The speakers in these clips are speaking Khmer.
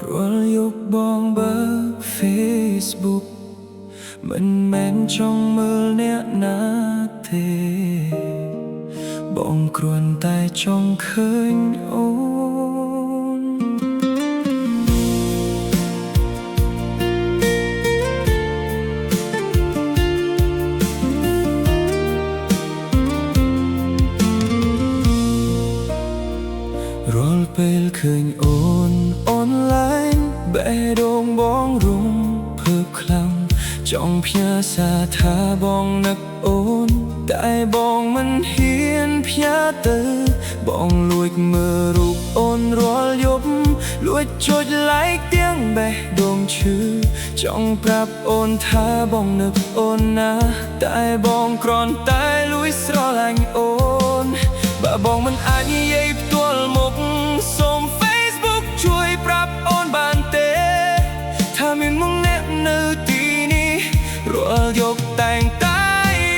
រាល់យប់បងបើ Facebook មិនមែនចង់មើលអ្នកណាទេបងគ្រាន់តែចង់ឃើញអូនរាល់ពេលឃើញអូនអនឡាញបេះដូងបងរំភើបខ្លាំងចង់ផ្ញើសារថាបងនឹកអូនតែបងមិនហ៊ានផ្ញើទៅបងលួចមើលរូបអូនរាល់យប់លួចចុច like ទាំងបេះដូងឈឺចង់ប្រាប់អូនថាបងនឹកអូនណាតែបងគ្រាន់តែលួចស្រឡាញ់អូនបើបងមិនអាចនិយាយផ្ទាល់មុខសូម Facebook ជួយប្រាប់អូនបានទេថាមានមុខអ្នកនៅទីនេះរាល់យប់តែងតែ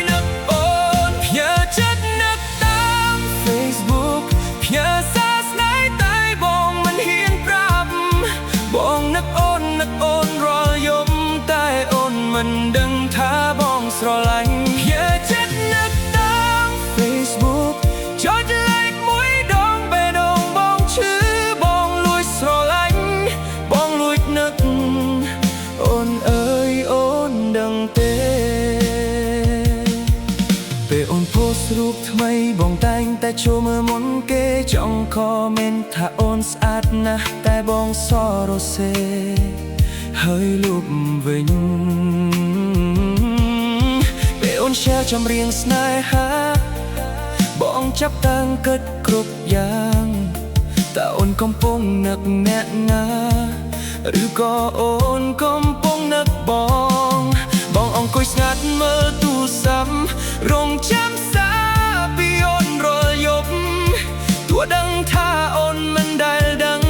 នឹកអូនផ្ញើចិត្តនឹកតាម Facebook ផ្ញើសារស្នេហ៍តែបងមិនហ៊ានប្រាប់បងនឹកអូនរាល់យប់តែអូនមិនដឹងថាបងស្រឡាញ់ផ្ញើចិត្តនឹកតាម Facebook ចុច like មួយដងបេះដូងបងឈឺបងលួចស្រឡាញ់បងលួចនឹកអូនអើយអូនដឹងទេពេលអូនផូសរូបថ្មីបងតែងតែចូលមើលមុនគេចង់ខមមិនថាអូនស្អាតណាស់តែបងសរសេរហើយលុបវិញពេលអូនแชร์ចម្រៀងស្នេហាបងចាប់តាំងគិតគ្រប់យ៉ាងតើអូនកំពុងនឹកអ្នកណាឬក៏អូនកំពុងនឹកបងអង្គុយស្ងាត់មើលទូរស័ព្ទរងចាំសារពីអូនរាល់យប់ទោះដឹងថាអូនមិនដែលដឹង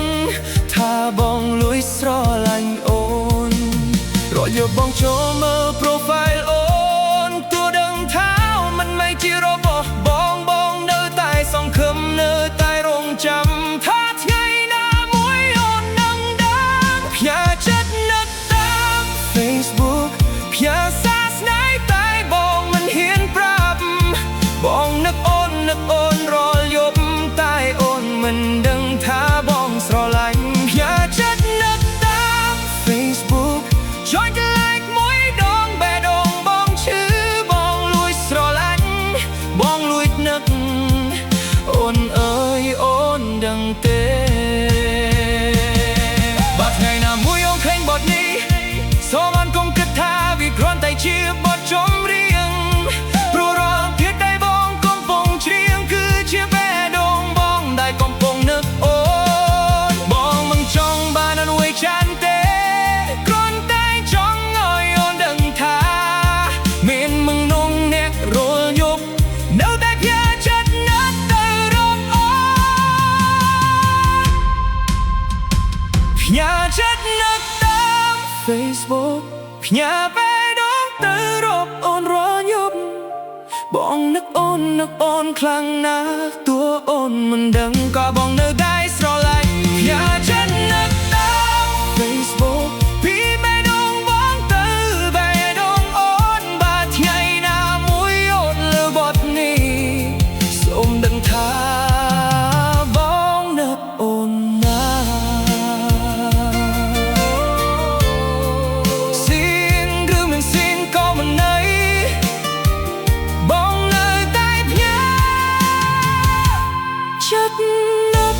ថាបងលួចស្រឡាញ់អូនរាល់យប់បងចូលមើល profile អូនទោះដឹងថាអូនមិនមែនជារបស់បងនៅតែសង្ឃឹមនៅតែរងចាំថាថ្ងៃណាមួយអូននឹងដឹងផ្ញើចិត្តនឹកតាម Facebook ផ្ញើសារស្នេហ៍តែបងមិនហ៊ានប្រាប់បងនឹកអូនរាល់យប់តែអូនមិនដឹងថាបងស្រឡាញ់ផ្ញើចិត្តនឹកតាម Facebook ចុច like មួយដងបេះដូងបងឈឺបងលួចស្រឡាញ់បងលួចនឹកអូនអើយអូនដឹងទេបើថ្ងៃណាមួយអូនឃើញបទនេះសូមអូនកុំគិតថាវាគ្រាន់តែជាបទចម្រៀងព្រោះរាល់ពាក្យដែលបងកំពុងច្រៀងគឺជាបេះដូងបងដែលកំពុងនឹកអូនបងមិនចង់បានអនុវចានទេគ្រាន់តែចង់ឲ្យអូនដឹងថាមានមងនងអ្នករាល់យប់នៅតែផ្ញើចិត្តនឹកទៅរកអូនផ្ញើចិត្តនឹកតាម Facebook ផ្ញើបេះដូងទៅរកអូនរាល់យប់បងនឹកអូនខ្លាំងណាស់ទោះអូនមិនដឹងក៏បងនៅតែស្រឡាញ់ផ្ញើចិត្តនឹកតាម Facebook ពីបេះដូងបងទៅបេះដូងអូនបើថ្ងៃណាមួយអូនលើបទនេះសូមដឹងថាបងនឹកអូនណាចិត្តនឹក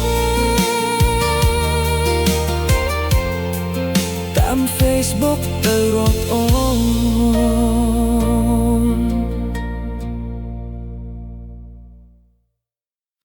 តាម Facebook ទៅរកអូន